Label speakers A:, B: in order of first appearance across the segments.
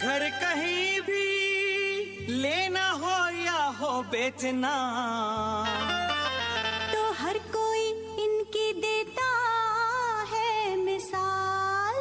A: घर कहीं भी लेना हो या हो बेचना,
B: तो हर कोई इनकी देता है मिसाल।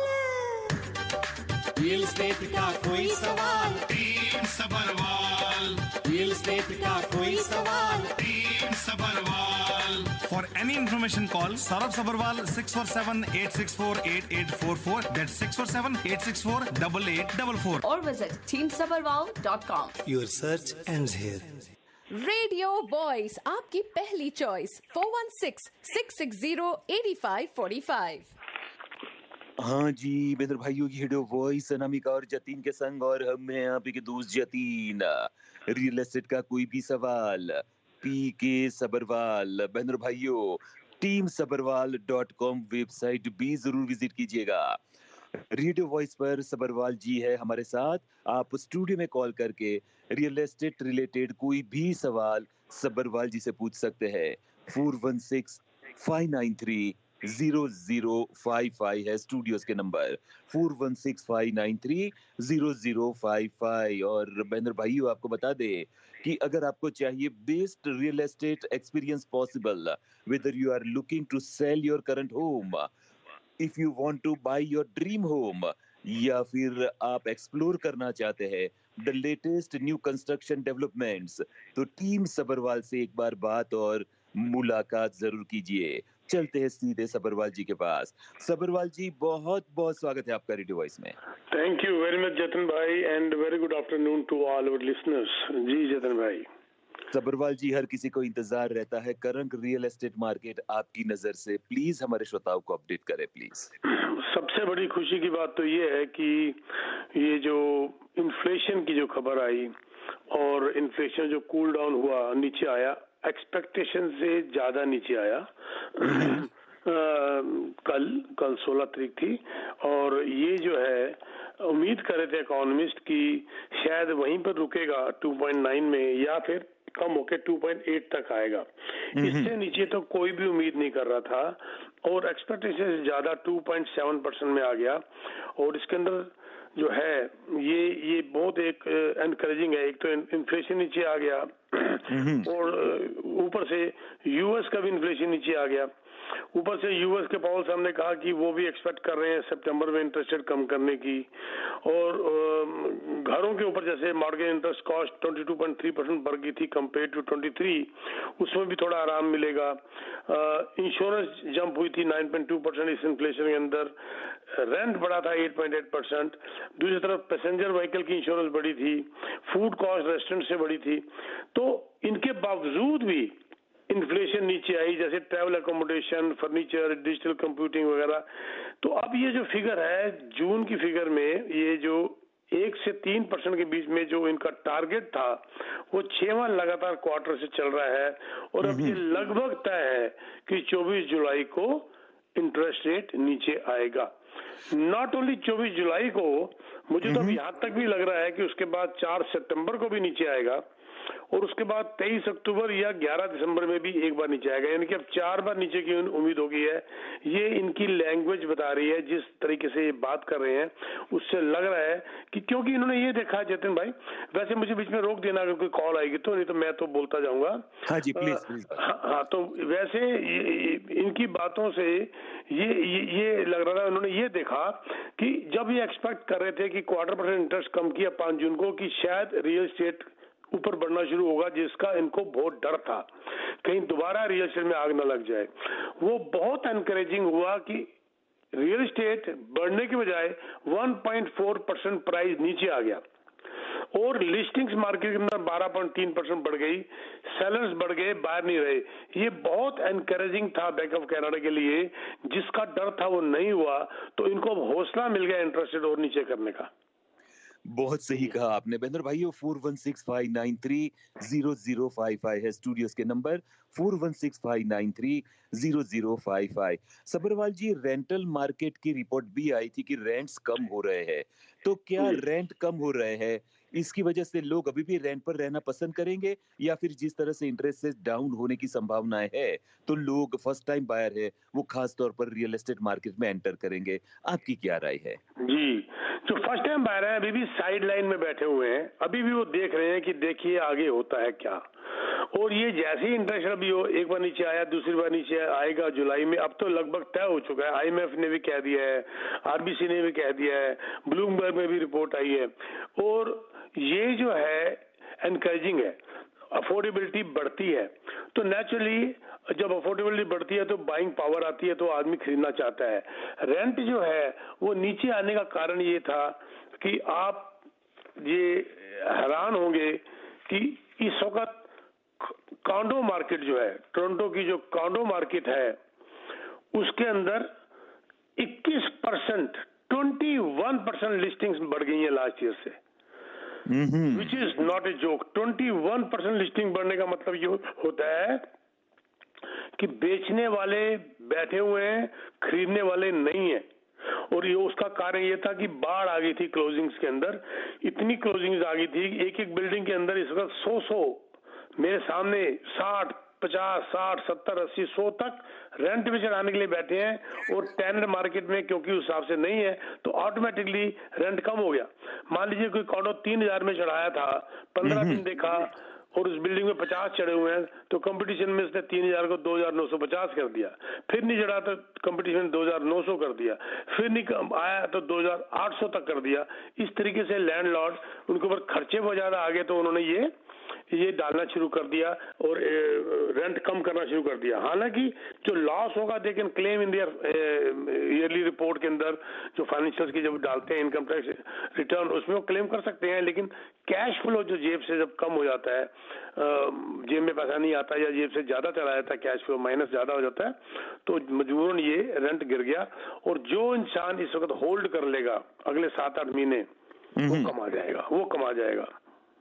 A: रियल एस्टेट का कोई सवाल,
C: टीम सबरवाल।
A: रियल एस्टेट का कोई सवाल,
C: team Sabharwal.
D: For any information, call Saurabh Sabharwal 647-864-8844. That's 647-864-8844.
E: Or visit teamsabharwal.com.
A: your search ends here.
E: Radio Voice, आपकी पहली चॉइस 416-660-8545।
F: हाँ जी बेंद्र भाइयों की रेडियो वॉइस अनामिका और जतीन के संग, और हम हैं आप ही के दोस्त जतीन। रियल एस्टेट का कोई भी सवाल, पी के सबरवाल। बेंद्र भाइयों, teamsabarwal.com वेबसाइट भी जरूर विजिट कीजिएगा। रेडियो वॉइस पर सबरवाल जी है हमारे साथ। आप स्टूडियो में कॉल करके रियल एस्टेट रिलेटेड कोई भी सवाल सबरवाल जी से पूछ सकते हैं। 416-593-0055 है स्टूडियोज के नंबर, 416-593-0055। और बेंद्र भाइयों, आपको बता दे कि अगर आपको चाहिए best real estate experience possible, whether you are looking to sell your current home, if you want to buy your dream home, या फिर आप एक्सप्लोर करना चाहते हैं the latest new construction developments, तो टीम सबरवाल से एक बार बात और मुलाकात जरूर कीजिए। चलते हैं सीधे सबरवाल जी के पास। सबरवाल जी, बहुत बहुत स्वागत है आपका रेडियो वॉइस में।
G: Thank you very much Jatan भाई, and very good afternoon to all our listeners. जी जतन भाई।
F: सबरवाल जी, हर किसी को इंतजार रहता है करंट रियल एस्टेट मार्केट आपकी नजर से, प्लीज हमारे श्रोताओं को अपडेट करें प्लीज।
G: सबसे बड़ी खुशी की बात तो ये है कि ये जो इन्फ्लेशन की जो खबर आई, और इन्फ्लेशन जो कूल डाउन हुआ, नीचे आया, एक्सपेक्टेशन से ज्यादा नीचे आया। कल 16 तारीख थी, और ये जो है उम्मीद कर रहे थे इकोनॉमिस्ट की शायद वहीं पर रुकेगा 2.9 में, या फिर कम होके 2.8 तक आएगा। इससे नीचे तो कोई भी उम्मीद नहीं कर रहा था, और एक्सपेक्टेशन से ज्यादा 2.7% में आ गया। और इसके अंदर जो है ये बहुत एक एनकरेजिंग है। एक तो इन्फ्लेशन नीचे आ गया, और ऊपर से यूएस का भी इन्फ्लेशन नीचे आ गया। ऊपर से यूएस के पावल साहब ने कहा कि वो भी एक्सपेक्ट कर रहे हैं सितंबर में इंटरेस्ट रेट कम करने की। और घरों के ऊपर जैसे मॉर्गेज इंटरेस्ट कॉस्ट 22.3% बढ़ गई थी कंपेयर टू 23, उसमें भी थोड़ा आराम मिलेगा। इंश्योरेंस जंप हुई थी 9.2% इस इन्फ्लेशन के अंदर। रेंट बढ़ा था 8.8%। दूसरी तरफ पैसेंजर व्हीकल की इंश्योरेंस बढ़ी थी, फूड कॉस्ट रेस्टोरेंट से बढ़ी थी। तो इनके बावजूद भी इन्फ्लेशन नीचे आई, जैसे travel accommodation, furniture, digital computing वगैरह। तो अब ये जो फिगर है जून की फिगर में, ये जो 1 से 3% के बीच में जो इनका टारगेट था, वो 6वां लगातार क्वार्टर से चल रहा है। और अब ये लगभग तय है कि 24 जुलाई को इंटरेस्ट रेट नीचे आएगा। नॉट ओनली 24 जुलाई को, मुझे तो अब यहाँ तक भी लग रहा है कि उसके बाद 4 सितंबर को भी नीचे आएगा, और उसके बाद 23 अक्टूबर या 11 दिसंबर में भी एक बार नीचे आएगा। यानी कि अब 4 बार नीचे की उम्मीद हो गई है। ये इनकी लैंग्वेज बता रही है, जिस तरीके से ये बात कर रहे हैं उससे लग रहा है कि, क्योंकि इन्होंने ये देखा जतिन भाई, वैसे मुझे बीच में रोक देना अगर कोई कॉल आएगी तो, नहीं तो मैं तो बोलता जाऊंगा।
F: हाँ जी प्लीज।
G: हाँ, तो वैसे इनकी बातों से ये लग रहा था, उन्होंने ये देखा कि जब ये एक्सपेक्ट कर रहे थे कि 0.25% इंटरेस्ट कम किया 5 जून को, कि शायद रियल एस्टेट ऊपर बढ़ना शुरू होगा, जिसका इनको बहुत डर था कहीं दोबारा रियल एस्टेट में आग न लग जाए। वो बहुत एनकरेजिंग हुआ कि रियल एस्टेट बढ़ने के बजाय 1.4% प्राइस नीचे आ गया, और लिस्टिंग्स मार्केट के अंदर 12.3% बढ़ गई, सेलर्स बढ़ गए, बाहर नहीं रहे। ये बहुत एनकरेजिंग था बैंक ऑफ कनाडा के लिए। जिसका डर था वो नहीं हुआ, तो इनको अब हौसला मिल गया इंटरेस्ट रेट और नीचे करने का।
F: बहुत सही कहा आपने बेंद्र भाइयों। 416-593-0055 है स्टूडियोज के नंबर, 416-593-0055। सबरवाल जी, रेंटल मार्केट की रिपोर्ट भी आई थी कि रेंट्स कम हो रहे हैं, तो क्या रेंट कम हो रहे हैं इसकी वजह से लोग अभी भी रेंट पर रहना पसंद करेंगे, या फिर जिस तरह से इंटरेस्ट रेट डाउन होने की संभावनाएं है तो लोग फर्स्ट टाइम बायर है वो खास तौर पर रियल एस्टेट मार्केट में एंटर करेंगे? आपकी क्या राय है?
G: जी, जो फर्स्ट टाइम बायर है अभी भी साइड लाइन में बैठे हुए हैं, अभी भी वो देख रहे हैं कि देखिए आगे होता है क्या। और ये जैसे ही इंटरेस्ट अभी हो, एक बार नीचे आया, दूसरी बार नीचे आएगा जुलाई में, अब तो लगभग तय हो चुका है। आईएमएफ ने भी कह दिया है, आरबीसी ने भी कह दिया है, ब्लूमबर्ग में भी रिपोर्ट आई है। और ये जो है एनकरेजिंग है, अफोर्डेबिलिटी बढ़ती है, तो नेचुरली जब अफोर्डेबिलिटी बढ़ती है तो बाइंग पावर आती है, तो आदमी खरीदना चाहता है। रेंट जो है वो नीचे आने का कारण ये था कि आप ये हैरान होंगे कि इस वक्त कॉन्डो मार्केट जो है, टोरंटो की जो कॉन्डो मार्केट है, उसके अंदर 21%, 21% लिस्टिंग्स बढ़ गई है लास्ट ईयर से, which is not a joke. 21% listing बढ़ने का मतलब ये होता है कि बेचने वाले बैठे हुए हैं, खरीदने वाले नहीं है। और ये उसका कारण ये था कि बाढ़ आ गई थी क्लोजिंग्स के अंदर, इतनी क्लोजिंग्स आ गई थी, एक एक बिल्डिंग के अंदर इस वक्त 100 मेरे सामने 60, 50, 60, 70, 80, 100 तक रेंट पे चढ़ाने के लिए बैठे हैं। और टेनेंट मार्केट में क्योंकि उस हिसाब से नहीं है तो ऑटोमेटिकली रेंट कम हो गया। मान लीजिए कोई कॉन्डो 3000 में चढ़ाया था, 15 दिन देखा और उस बिल्डिंग में 50 चढ़े हुए हैं, तो कंपटीशन में उसने 3000 को 2950 कर दिया। फिर नहीं चढ़ा तो कंपटीशन 2900 कर दिया, फिर नहीं आया तो 2800 तक कर दिया। इस तरीके से लैंडलॉर्ड, उनके ऊपर खर्चे बहुत ज्यादा आ गए, तो उन्होंने ये डालना शुरू कर दिया और रेंट कम करना शुरू कर दिया। हालांकि जो लॉस होगा they can claim in their yearly report के अंदर, जो फाइनेंशियल्स की जब डालते हैं इनकम टैक्स रिटर्न, उसमें वो क्लेम कर सकते हैं। लेकिन कैश फ्लो जो जेब से जब कम हो जाता है, जेब में पैसा नहीं आता या जेब से ज्यादा चला जाता है, कैश फ्लो माइनस ज्यादा हो जाता है, तो मजबूरन ये रेंट गिर गया। और जो इंसान इस वक्त होल्ड कर लेगा अगले 7-8 महीने, वो कमा जाएगा, वो कमा जाएगा।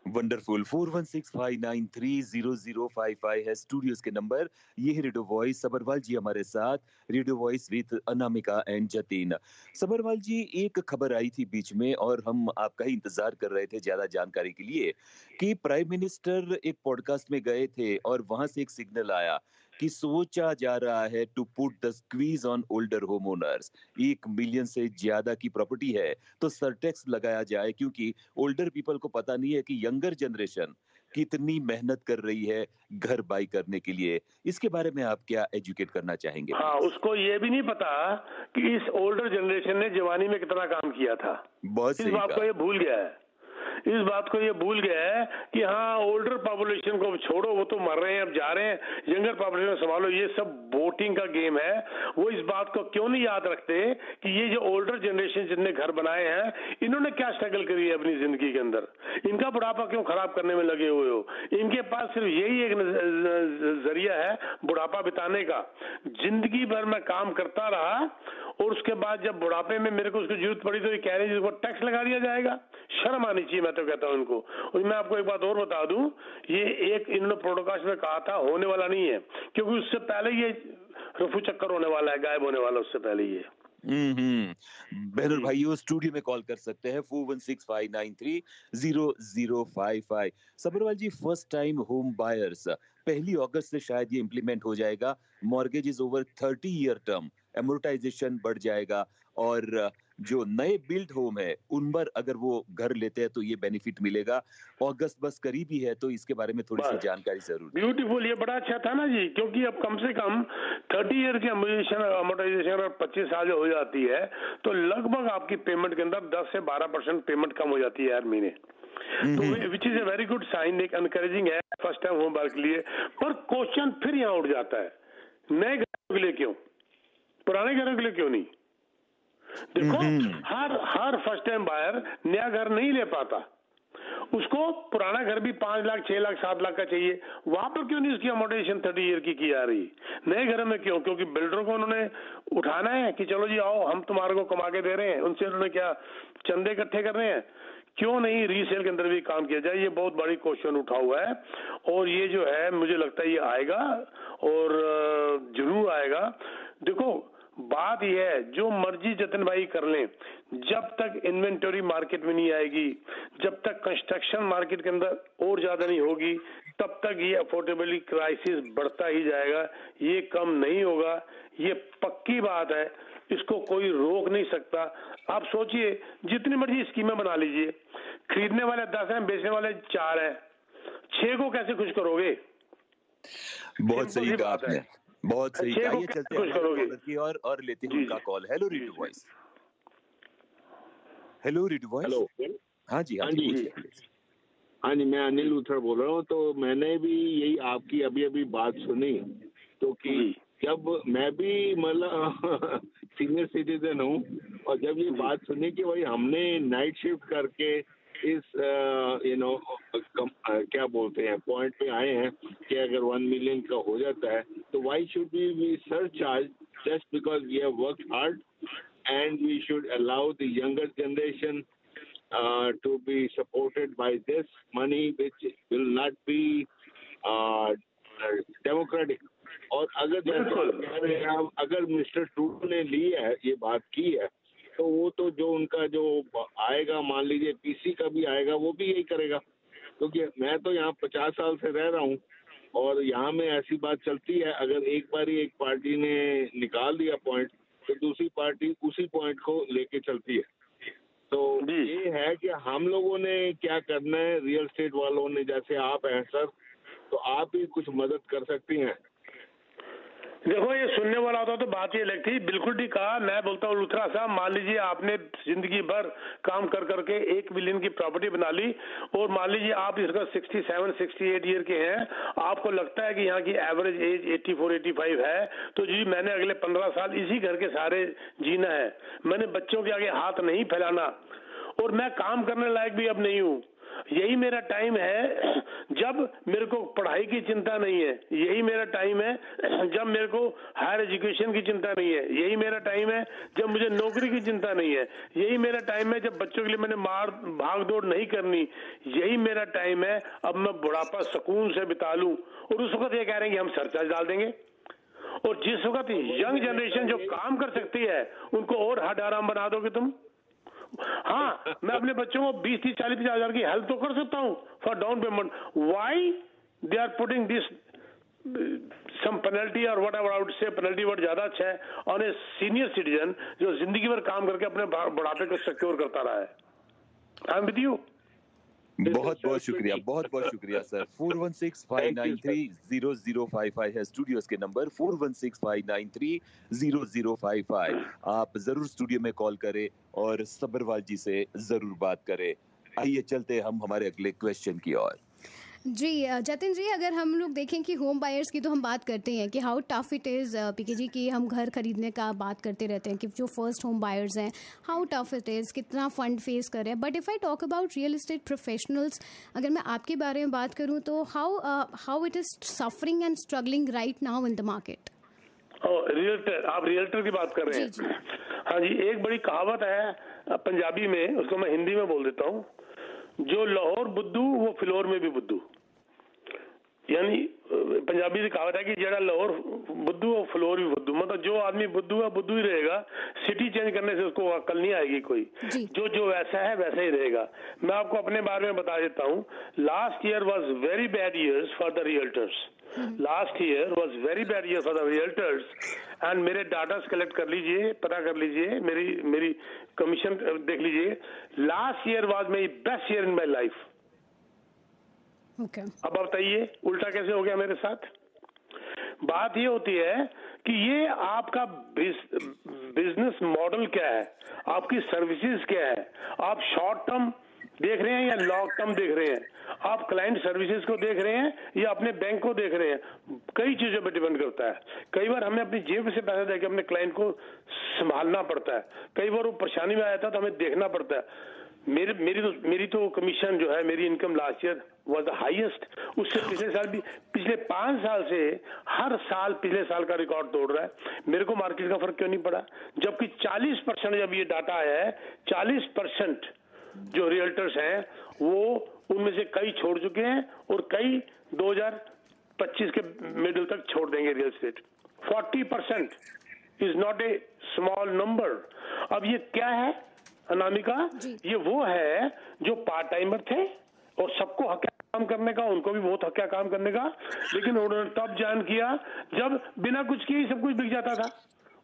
F: वंडरफुल। 4165930055 है स्टूडियोज के नंबर। ये है रेडियो वॉइस। सबरवाल जी हमारे साथ, radio voice with Anamika and Jatin. Sabarwal ji, एक खबर आई थी बीच में और हम आपका ही इंतजार कर रहे थे ज्यादा जानकारी के लिए, कि प्राइम मिनिस्टर एक पॉडकास्ट में गए थे और वहां से एक सिग्नल आया कि सोचा जा रहा है to put the squeeze on older home owners. 1 million से ज्यादा की प्रॉपर्टी है तो सरटैक्स लगाया जाए, क्योंकि ओल्डर पीपल को पता नहीं है कि यंगर जनरेशन कितनी मेहनत कर रही है घर बाई करने के लिए। इसके बारे में आप क्या एजुकेट करना चाहेंगे?
G: हाँ, उसको ये भी नहीं पता कि इस ओल्डर जनरेशन ने जवानी में कितना काम किया था।
F: बहुत
G: इस बात को ये भूल गया है, इस बात को ये भूल गया है कि हाँ, ओल्डर पॉपुलेशन को छोड़ो, वो तो मर रहे हैं, अब जा रहे हैं, यंगर पॉपुलेशन संभालो। ये सब वोटिंग का गेम है। वो इस बात को क्यों नहीं याद रखते कि ये जो ओल्डर जनरेशन जिनने घर बनाए हैं, इन्होंने क्या स्ट्रगल करी है अपनी जिंदगी के अंदर, इनका बुढ़ापा क्यों खराब करने में लगे हुए हो। इनके पास सिर्फ यही एक जरिया है बुढ़ापा बिताने का। जिंदगी भर मैं काम करता रहा और उसके बाद जब बुढ़ापे में मेरे को उसकी जरूरत पड़ी तो ये कह रहे हैं जिसको टैक्स लगा दिया जाएगा। शर्म आनी चाहिए, मैं तो कहता हूं इनको। और मैं आपको एक बात और बता दूं, ये एक इन्होंने पॉडकास्ट में कहा था, होने वाला नहीं है, क्योंकि उससे पहले ये रफू चक्कर होने वाला है, गायब होने वाला उससे पहले ये।
F: बहन और भाइयों, स्टूडियो में कॉल कर सकते हैं 4165930055। सबरवाल जी, फर्स्ट टाइम होम बायर्स 1 अगस्त से शायद ये इम्प्लीमेंट हो जाएगा। Mortgage over 30 year term, amortisation बढ़ जाएगा और जो नए बिल्ड होम है उन पर अगर वो घर लेते हैं तो ये बेनिफिट मिलेगा। अगस्त बस करीब ही है, तो इसके बारे में थोड़ी सी जानकारी जरूर।
G: ब्यूटीफुल, ये बड़ा अच्छा था ना जी, क्योंकि अब कम से कम 30 ईयर की अमोर्टाइजेशन अगर 25 साल हो जाती है तो लगभग आपकी पेमेंट के अंदर 10 से 12% पेमेंट कम हो जाती है हर महीने। तो which is a very good sign, एक एनकरेजिंग है फर्स्ट टाइम होम बायर के लिए। पर क्वेश्चन फिर यहाँ उठ जाता है, नए घरों के लिए क्यों, पुराने घरों के लिए क्यों नहीं? देखो, हर फर्स्ट टाइम बायर नया घर नहीं ले पाता, उसको पुराना घर भी 5 लाख, 6 लाख, 7 लाख का चाहिए। वहां पर क्यों नहीं उसकी अमोर्टाइजेशन 30 ईयर की जा रही? नए घर में क्यों? क्योंकि बिल्डरों को उन्होंने उठाना है कि चलो जी आओ, हम तुम्हारे को कमा के दे रहे हैं, उनसे उन्होंने क्या चंदे इकट्ठे कर रहे हैं। क्यों नहीं रीसेल के अंदर भी काम किया जाए? ये बहुत बड़ी क्वेश्चन उठा हुआ है और ये जो है मुझे लगता है ये आएगा और जरूर आएगा। देखो, बात यह है, जो मर्जी जतन भाई कर लें, जब तक इन्वेंटरी मार्केट में नहीं आएगी, जब तक कंस्ट्रक्शन मार्केट के अंदर और ज्यादा नहीं होगी, तब तक ये अफोर्डेबिलिटी क्राइसिस बढ़ता ही जाएगा, ये कम नहीं होगा। ये पक्की बात है, इसको कोई रोक नहीं सकता। आप सोचिए, जितनी मर्जी स्कीमें बना लीजिए, खरीदने वाले 10 हैं, बेचने वाले 4 हैं, 6 को कैसे खुश करोगे?
F: बहुत सही
G: सिंपल सी
F: कहा
G: बात है।
F: आपने, बहुत सही
G: 6
F: कहा।
G: को
F: ये
G: कैसे
F: चलते
G: खुश
F: हैं
G: करोगे?
F: कॉलर की और लेते हैं
G: जी,
F: उनका
G: जी।
F: Call. Hello radio voice. Hello radio voice.
H: Hello.
F: हाँ जी, हाँ
H: हाँ
F: जी,
H: जी।
F: पूछिए प्लीज।
H: हाँ जी, मैं अनिल लूथर बोल रहा हूँ। तो मैंने भी यही आपकी अभी बात सुनी, तो कि
G: जी।
H: जब मैं भी मतलब सीनियर सिटीजन हूँ, और जब ये बात सुनी कि भाई हमने नाइट शिफ्ट करके इस क्या बोलते हैं पॉइंट पे आए हैं कि अगर 1 मिलियन का हो जाता है, तो why should we surcharge just because we have work hard, and we should allow the younger generation to be supported by this money, which will not be democratic. और अगर जैसे आप कह रहे हैं, अगर मिस्टर ट्रूडो ने ली है, ये बात की है, तो वो तो जो उनका जो आएगा, मान लीजिए पीसी का भी आएगा, वो भी यही करेगा। क्योंकि मैं तो यहाँ 50 साल से रह रहा हूँ, और यहाँ में ऐसी बात चलती है, अगर एक बार ही एक पार्टी ने निकाल दिया पॉइंट, तो दूसरी पार्टी उसी पॉइंट को लेके चलती है। तो ये है कि हम लोगों ने क्या करना है, रियल एस्टेट वालों ने, जैसे आप हैं सर, तो आप ही कुछ मदद कर सकती हैं।
G: देखो, ये सुनने वाला होता तो बात ये लगती, बिल्कुल ठीक कहा। मैं बोलता हूँ लुथरा साहब, मान लीजिए आपने जिंदगी भर काम कर करके 1 मिलियन की प्रॉपर्टी बना ली, और मान लीजिए आप इसका 67, 68 ईयर के हैं, आपको लगता है कि यहाँ की एवरेज एज 84, 85 है, तो जी मैंने अगले 15 साल इसी घर के सारे जीना है, मैंने बच्चों के आगे हाथ नहीं फैलाना, और मैं काम करने लायक भी अब नहीं हूँ। यही मेरा टाइम है जब मेरे को पढ़ाई की चिंता नहीं है, यही मेरा टाइम है जब मेरे को हायर एजुकेशन की चिंता नहीं है, यही मेरा टाइम है जब मुझे नौकरी की चिंता नहीं है, यही मेरा टाइम है जब बच्चों के लिए मैंने भाग दौड़ नहीं करनी, यही मेरा टाइम है अब मैं बुढ़ापा सुकून से बिता लूं। और उस वक्त ये कह रहे हैं कि हम सरचार्ज डाल देंगे, और जिस वक्त यंग जनरेशन जो काम कर सकती है उनको और हद आराम बना दोगे तुम। हाँ, मैं अपने बच्चों को 20, 30, 40, 50 हजार की हेल्प तो कर सकता हूँ for down payment. Why they are putting this some penalty or whatever I would say, penalty word ज्यादा अच्छा है, ऑन ए सीनियर सिटीजन जो जिंदगी भर काम करके अपने बुढ़ापे को सिक्योर करता रहा है। I am with you.
F: बहुत बहुत शुक्रिया, बहुत बहुत शुक्रिया सर। 4165930055 है स्टूडियोज के नंबर, 4165930055। आप जरूर स्टूडियो में कॉल करें और सब्रवाल जी से जरूर बात करें। आइए चलते हम हमारे अगले क्वेश्चन की ओर।
I: जी जतिन जी, अगर हम लोग देखें कि होम बायर्स की तो हम बात करते हैं कि हाउ टफ इट इज़ पीके जी, कि हम घर खरीदने का बात करते रहते हैं कि जो फर्स्ट होम बायर्स हैं हाउ टफ इट इज़, कितना फंड फेस कर रहे हैं। But if I talk about real estate professionals, अगर मैं आपके बारे में बात करूं तो how it is suffering and struggling right now in the market.
G: Realtor, आप रियल्टर की बात कर रहे हैं? हाँ जी, एक बड़ी कहावत है पंजाबी में, उसको मैं हिंदी में बोल देता हूँ, जो लाहौर बुद्धू वो फ्लोर में भी बुद्धू। यानी पंजाबी से कहावत है कि जेड़ा लाहौर बुद्धू और फ्लोर भी बुद्धू, मतलब जो आदमी बुद्धू है बुद्धू ही रहेगा, सिटी चेंज करने से उसको अक्ल नहीं आएगी कोई, जो वैसा है वैसा ही रहेगा। मैं आपको अपने बारे में बता देता हूँ, last year was very bad years for the realtors. Last year was very bad year for the realtors, and मेरे डाटा कलेक्ट कर लीजिए, पता कर लीजिए, मेरी कमीशन देख लीजिए। Last year was my best year in my life. अब बताइए उल्टा कैसे हो गया मेरे साथ। बात ये होती है कि ये आपका बिजनेस मॉडल क्या है, आपकी सर्विसेज क्या है, आप शॉर्ट टर्म देख रहे हैं या लॉन्ग टर्म देख रहे हैं, आप क्लाइंट सर्विसेज को देख रहे हैं या अपने बैंक को देख रहे हैं। कई चीजों पर डिपेंड करता है। कई बार हमें अपनी जेब से पैसा देकर अपने क्लाइंट को संभालना पड़ता है, कई बार वो परेशानी में आया था तो हमें देखना पड़ता है। मेरी तो कमीशन जो है, मेरी income last year was the highest. उससे पिछले साल भी, पिछले 5 साल से हर साल पिछले साल का रिकॉर्ड तोड़ रहा है। मेरे को मार्केट का फर्क क्यों नहीं पड़ा, जबकि 40% जब ये डाटा आया है, 40% जो रियल्टर्स हैं वो उनमें से कई छोड़ चुके हैं और कई 2025 के मिडिल तक छोड़ देंगे real estate. 40% is not a small number. अब ये क्या है अनामिका, ये वो है जो पार्ट टाइमर थे और सबको हक काम करने का, उनको भी बहुत हक काम करने का, लेकिन उन्होंने तब ज्वाइन किया जब बिना कुछ किए सब कुछ बिक जाता था।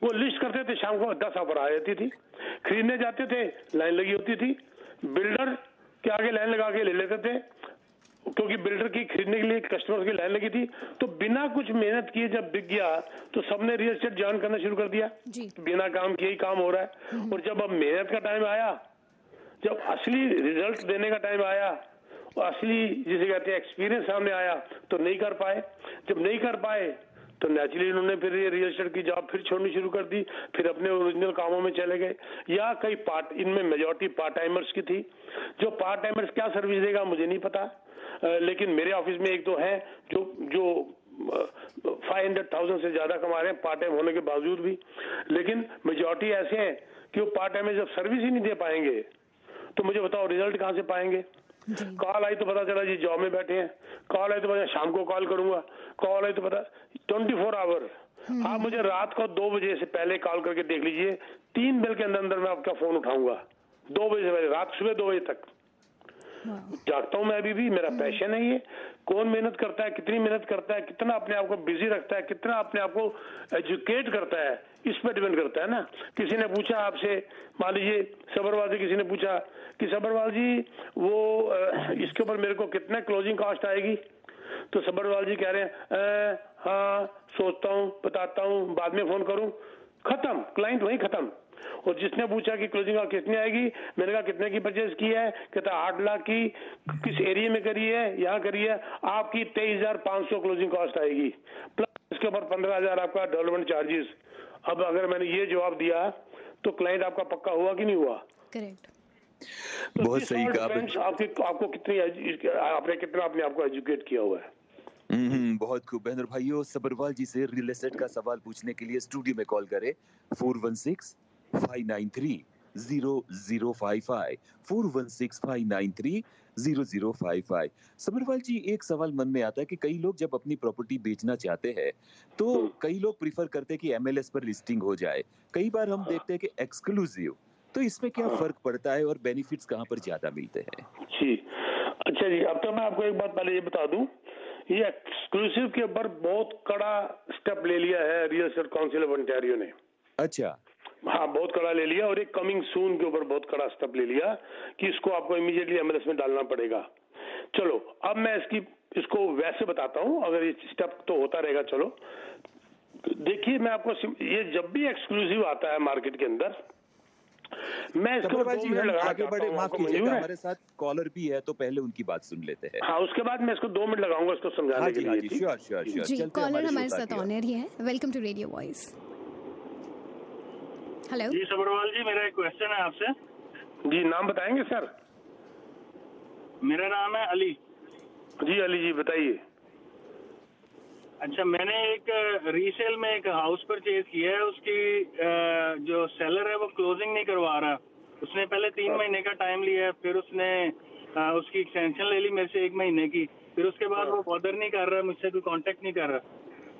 G: वो लिस्ट करते थे, शाम को 10 ऑफर आ जाती थी, खरीदने जाते थे, लाइन लगी होती थी, बिल्डर कि आगे लाइन लगा के ले लेते थे, क्योंकि बिल्डर की खरीदने के लिए कस्टमर्स की लाइन लगी थी। तो बिना कुछ मेहनत किए जब बिक गया तो सबने रियल एस्टेट ज्वाइन करना शुरू कर दिया, बिना काम किए ही काम हो रहा है। और जब अब मेहनत का टाइम आया, जब असली रिजल्ट देने का टाइम आया और असली जिसे कहते हैं एक्सपीरियंस सामने आया, तो नहीं कर पाए। जब नहीं कर पाए तो नेचुरली इन्होंने फिर ये रियल एस्टेट की जॉब फिर छोड़नी शुरू कर दी, फिर अपने ओरिजिनल कामों में चले गए। या कई पार्ट, इनमें मेजॉरिटी पार्ट टाइमर्स की थी। जो पार्ट टाइमर्स क्या सर्विस देगा मुझे नहीं पता, लेकिन मेरे ऑफिस में एक तो है जो 500,000 से ज्यादा कमा रहे हैं पार्ट टाइम होने के बावजूद भी। लेकिन मेजॉरिटी ऐसे हैं कि वो पार्ट टाइम में जब सर्विस ही नहीं दे पाएंगे तो मुझे बताओ रिजल्ट कहाँ से पाएंगे। कॉल आई तो पता चला जी जॉब में बैठे हैं, कॉल आई तो पता शाम को कॉल करूंगा, कॉल आई तो पता 24 आवर। आप मुझे रात को 2 बजे से पहले कॉल करके देख लीजिए, 3 बिल के अंदर अंदर मैं आपका फोन उठाऊंगा। 2 बजे से पहले, रात सुबह 2 बजे तक जागता हूं मैं अभी भी। मेरा पैशन है ये। कौन मेहनत करता है, कितनी मेहनत करता है, कितना अपने आप को बिजी रखता है, कितना अपने आप को एजुकेट करता है, इस पर डिपेंड करता है ना। किसी ने पूछा आपसे, मान लीजिए सबरवाल से किसी ने पूछा कि सबरवाल जी वो इसके ऊपर मेरे को कितना क्लोजिंग कॉस्ट आएगी, तो सबरवाल जी कह रहे हैं हाँ सोचता हूँ, बताता हूँ, बाद में फोन करूँ, खत्म, क्लाइंट वहीं खत्म। और जिसने पूछा कि क्लोजिंग कितनी आएगी, मैंने कहा कितने की परचेज की है, कहता 8 लाख की, किस एरिया में करी है, यहाँ करी है, आपकी 23,500 क्लोजिंग कॉस्ट आएगी, प्लस इसके ऊपर 15,000 आपका डेवलपमेंट चार्जेस। अब अगर मैंने ये जवाब दिया तो क्लाइंट आपका पक्का हुआ कि नहीं हुआ?
I: करेक्ट।
G: तो
F: बहुत सही कहा
G: आपको कितनी आपने कितना अपने आप को एजुकेट किया हुआ है।
F: बहुत खूब। बहनों भाइयों, सबरवाल जी से रियल एस्टेट का सवाल पूछने के लिए स्टूडियो में कॉल करें 416-593-0055 416-593-0055। सबरवाल जी, एक सवाल मन में आता है कि कई लोग जब अपनी प्रॉपर्टी बेचना चाहते हैं तो कई लोग प्रीफर करते हैं कि MLS पर लिस्टिंग हो जाए, कई बार हम देखते हैं कि एक्सक्लूसिव, तो इसमें क्या फर्क पड़ता है और बेनिफिट्स कहाँ पर ज्यादा मिलते हैं?
G: जी अच्छा जी, अब तो मैं आपको एक बात पहले ये बता दूं, ये एक्सक्लूसिव के ऊपर बहुत कड़ा स्टेप ले लिया है real estate council of Ontario ने।
F: अच्छा,
G: हाँ, बहुत कड़ा ले लिया। और एक कमिंग सून के ऊपर बहुत कड़ा स्टेप ले लिया कि इसको आपको इमीडिएटली MLS में डालना पड़ेगा। चलो अब मैं इसको वैसे बताता हूँ, अगर ये स्टेप तो होता रहेगा। चलो देखिए, मैं आपको ये जब भी एक्सक्लूसिव आता है मार्केट के अंदर, मैं इसको
F: आगे बढ़े, माफ कीजिएगा, हमारे साथ कॉलर भी है तो पहले उनकी बात सुन लेते हैं।
G: हाँ, उसके बाद मैं इसको 2 मिनट लगाऊंगा इसको समझाने के लिए।
F: श्योर।
I: जी, कॉलर हमारे साथ ऑनर ही है। Welcome to radio voice. Hello
J: जी सबरवाल जी, मेरा एक क्वेश्चन है आपसे।
G: जी, नाम बताएंगे सर?
J: मेरा नाम है अली।
G: जी अली जी, बताइए।
J: अच्छा, मैंने एक रीसेल में एक हाउस परचेज किया है, उसकी जो सेलर है वो क्लोजिंग नहीं करवा रहा। उसने पहले 3 महीने का टाइम लिया है, फिर उसने उसकी एक्सटेंशन ले ली मेरे से 1 महीने की, फिर उसके बाद वो बॉदर नहीं कर रहा, मुझसे कोई कांटेक्ट नहीं कर रहा।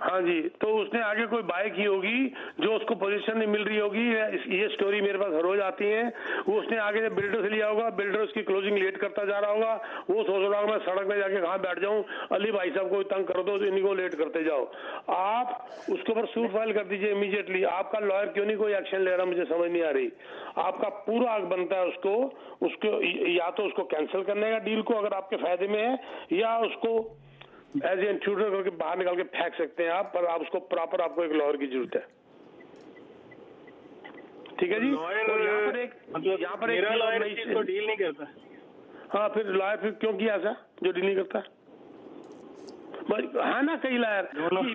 G: हाँ जी, तो उसने आगे कोई बाय की होगी जो उसको पोजीशन नहीं मिल रही होगी। ये स्टोरी मेरे पास हर रोज आती है। वो उसने आगे जब बिल्डर से लिया होगा, बिल्डर उसकी क्लोजिंग लेट करता जा रहा होगा, वो सोच रहा होगा मैं सड़क में जाके कहाँ बैठ जाऊं, अली भाई साहब को तंग कर दो तो इन्हीं को लेट करते जाओ। आप उसके ऊपर सूट फाइल कर दीजिए इमीडिएटली। आपका लॉयर क्यों नहीं कोई एक्शन ले रहा, मुझे समझ नहीं आ रही। आपका पूरा हक बनता है उसको या तो उसको कैंसिल करने का डील को अगर आपके फायदे में है, या उसको एज ए इंट्रूडर करके बाहर निकाल के फेंक सकते हैं आप, पर आप उसको प्रॉपर, आपको एक लॉयर की जरूरत है। ठीक है जी। यहाँ पर
J: मेरा लॉयर इसको डील नहीं करता।
G: हाँ, फिर लॉयर फिर क्यों किया ऐसा जो डील नहीं करता? हाँ ना, कई लॉयर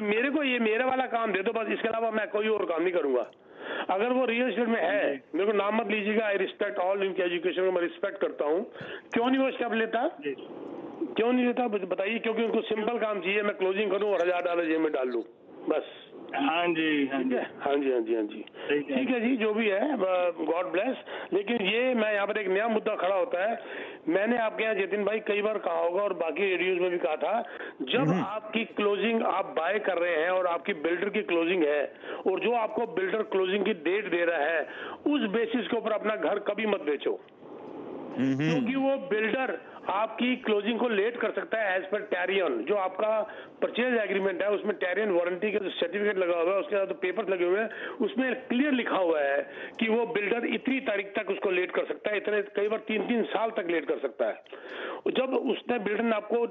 G: मेरे को ये मेरा वाला काम दे दो बस, इसके अलावा मैं कोई और काम नहीं करूंगा। अगर वो रियल एस्टेट में है, मेरे को नाम मत लीजिएगा, आई रिस्पेक्ट ऑल इनकी एजुकेशन को मैं रिस्पेक्ट करता हूँ। क्यों नहीं वो स्टेप लेता, क्यों नहीं लेता बताइए? क्योंकि उनको सिंपल काम चाहिए, मैं क्लोजिंग करूं और $1000 जेब में डाल लूं बस।
J: हाँ जी, हाँ जी,
G: हाँ जी, हाँ जी, हाँ जी, ठीक है जी, जो भी है, गॉड ब्लेस। लेकिन ये मैं यहाँ पर एक नया मुद्दा खड़ा होता है। मैंने आपके यहाँ जतिन भाई कई बार कहा होगा और बाकी रेडियोज में भी कहा था, जब आपकी क्लोजिंग आप बाय कर रहे हैं और आपकी बिल्डर की क्लोजिंग है और जो आपको बिल्डर क्लोजिंग की डेट दे रहा है, उस बेसिस के ऊपर अपना घर कभी मत बेचो, क्योंकि वो बिल्डर आपकी क्लोजिंग को लेट कर सकता है एज पर टैरियन। जो आपका परचेज एग्रीमेंट है उसमें टैरियन वारंटी का सर्टिफिकेट लगा हुआ है, उसके साथ पेपर्स लगे हुए हैं, उसमें क्लियर लिखा हुआ है कि वो बिल्डर इतनी तारीख तक उसको लेट कर सकता है, इतने कई बार 3-3 साल तक लेट कर सकता है। जब उसने बिल्डर ने आपको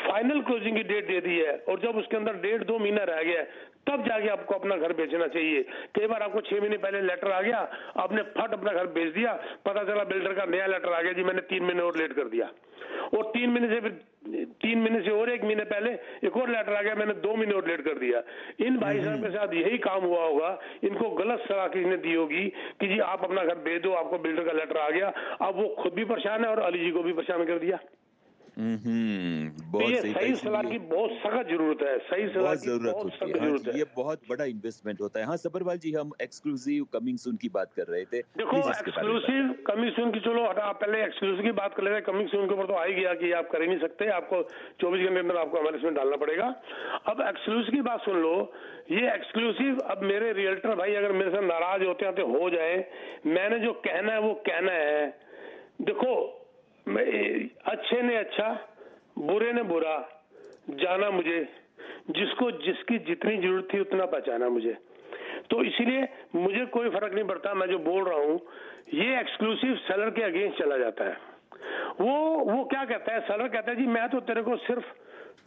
G: फाइनल क्लोजिंग की डेट दे दी है और जब उसके अंदर 1.5-2 महीना रह गया है, तब जाके आपको अपना घर बेचना चाहिए। कई बार आपको 6 महीने पहले लेटर आ गया, आपने फट अपना घर बेच दिया, पता चला बिल्डर का नया लेटर आ गया, जी मैंने 3 महीने और लेट कर दिया, और 3 महीने से और 1 महीने पहले एक और लेटर आ गया, मैंने 2 महीने और लेट कर दिया। इन भाई साहब के साथ यही काम हुआ होगा, इनको गलत सलाह किसी ने दी होगी कि जी आप अपना घर बेच दो, आपको बिल्डर का लेटर आ गया। अब वो खुद भी परेशान है और अली जी को भी परेशान कर दिया।
F: बहुत
G: सही सलाह की बहुत सख्त जरूरत है, सही सलाह की बहुत सख्त जरूरत है।
F: ये बहुत बड़ा इन्वेस्टमेंट होता है। हाँ सब्बरवाल जी, हम एक्सक्लूसिव कमिंग सून की बात कर रहे थे।
G: देखो एक्सक्लूसिव कमिंग सून की, चलो हटा, पहले एक्सक्लूसिव की बात कर लेते हैं। कमिंग सून के ऊपर तो आ ही गया कि आप कर ही नहीं सकते, आपको 24 घंटे के अंदर आपको हमारे इसमें डालना पड़ेगा। अब एक्सक्लूसिव की बात सुन लो। ये एक्सक्लूसिव, अब मेरे रियल्टर भाई अगर मेरे से नाराज होते हैं तो हो जाए, मैंने जो कहना है वो कहना है। देखो अच्छे ने अच्छा, बुरे ने बुरा जाना मुझे, जिसको जिसकी जितनी जरूरत थी उतना बचाना मुझे, तो इसीलिए मुझे कोई फर्क नहीं पड़ता। मैं जो बोल रहा हूँ ये एक्सक्लूसिव सेलर के अगेंस्ट चला जाता है। वो क्या कहता है, सेलर कहता है जी मैं तो तेरे को सिर्फ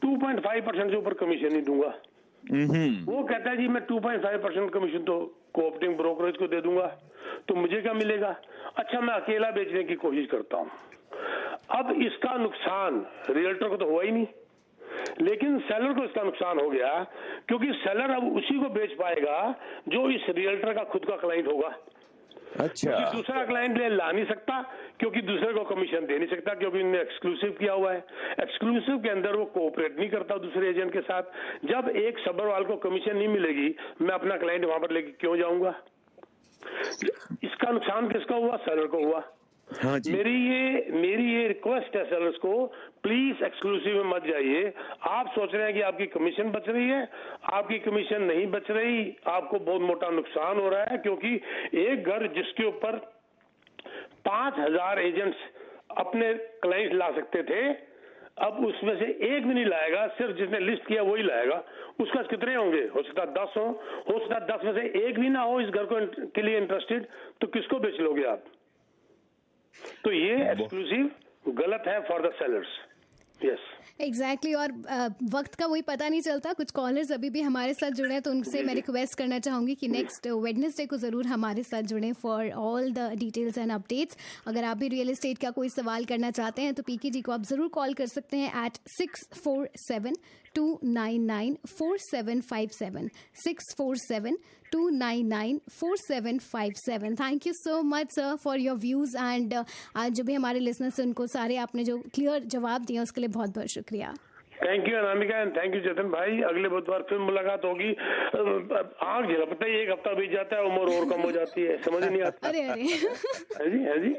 G: 2.5% से ऊपर कमीशन नहीं दूंगा। वो कहता है जी मैं 2.5% कमीशन तो कोऑपरेटिव ब्रोकरेज को दे दूंगा, तो मुझे क्या मिलेगा? अच्छा मैं अकेला बेचने की कोशिश करता हूँ। अब इसका नुकसान रियल्टर को तो हुआ ही नहीं, लेकिन सेलर को इसका नुकसान हो गया, क्योंकि सेलर अब उसी को बेच पाएगा जो इस रियल्टर का खुद का क्लाइंट होगा।
F: अच्छा,
G: दूसरा क्लाइंट ला नहीं सकता, क्योंकि दूसरे को कमीशन दे नहीं सकता, क्योंकि इन्होंने एक्सक्लूसिव किया हुआ है। एक्सक्लूसिव के अंदर वो कोऑपरेट नहीं करता दूसरे एजेंट के साथ। जब एक सब्बरवाल को कमीशन नहीं मिलेगी, मैं अपना क्लाइंट वहां पर लेके क्यों जाऊंगा? इसका नुकसान किसका हुआ? सेलर को हुआ।
F: हाँ जी।
G: मेरी ये रिक्वेस्ट है सेलर्स को, प्लीज एक्सक्लूसिव में मत जाइए। आप सोच रहे हैं कि आपकी कमीशन बच रही है, आपकी कमीशन नहीं बच रही, आपको बहुत मोटा नुकसान हो रहा है। क्योंकि एक घर जिसके ऊपर 5000 एजेंट्स अपने क्लाइंट ला सकते थे, अब उसमें से एक भी नहीं लाएगा, सिर्फ जिसने लिस्ट किया वही लाएगा। उसका कितने होंगे? हो सकता 10 हो सकता 10 में से एक भी ना हो इस घर को के लिए इंटरेस्टेड, तो किसको बेच लोगे आप? तो ये एक्सक्लूसिव गलत है for the sellers. Yes
I: exactly. और वक्त का वही पता नहीं चलता। कुछ कॉलर्स अभी भी हमारे साथ जुड़े हैं, तो उनसे मैं रिक्वेस्ट करना चाहूँगी कि नेक्स्ट वेडनेसडे को ज़रूर हमारे साथ जुड़ें for all the details and updates. अगर आप भी रियल एस्टेट का कोई सवाल करना चाहते हैं तो पीके जी को आप ज़रूर कॉल कर सकते हैं at 647-299-4757 647-299-4757। Thank you so much sir for your views and आज जो भी हमारे लिसनर्स हैं उनको सारे आपने जो क्लियर जवाब दिए उसके लिए बहुत बहुत शुक्रिया।
G: Thank you Anamika and thank you जतन भाई। अगले बुधवार फिर मुलाकात होगी। आग झलकते ही 1 हफ्ता बीत जाता है, उम्र और कम हो जाती है, समझ नहीं आता।
I: अरे
G: है जी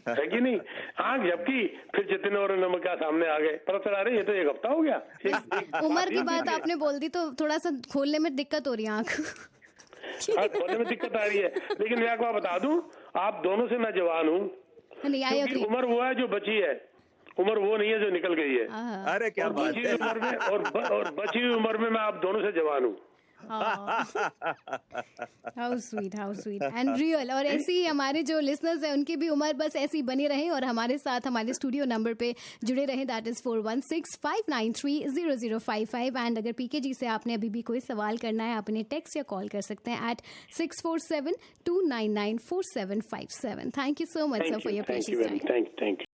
G: है कि नहीं? आग झपकी, फिर जतिन और नमिका सामने आ गए, पता चला रहे ये तो 1 हफ्ता हो गया।
I: उम्र की बात आपने बोल दी तो थोड़ा सा खोलने में दिक्कत हो रही है आँख।
G: हाँ खोलने में दिक्कत आ रही है, लेकिन मैं आपको बता दूं, आप दोनों से मैं जवान हूँ। उम्र वो है जो बची है, उम्र वो नहीं है जो निकल गई है।
F: अरे क्या बात है।
G: उम्र में और बची हुई उम्र में मैं आप दोनों से जवान हूँ।
I: How sweet and real. और ऐसे ही हमारे जो लिसनर्स हैं उनकी भी उम्र बस ऐसी बनी रहे और हमारे साथ हमारे स्टूडियो नंबर पे जुड़े रहे, दैट इज 4165930055। एंड अगर पीके जी से आपने अभी भी कोई सवाल करना है, आप इन्हें टेक्स्ट या कॉल कर सकते हैं at 647-299-4757। Thank you so much sir for your precious time.
G: Thank you.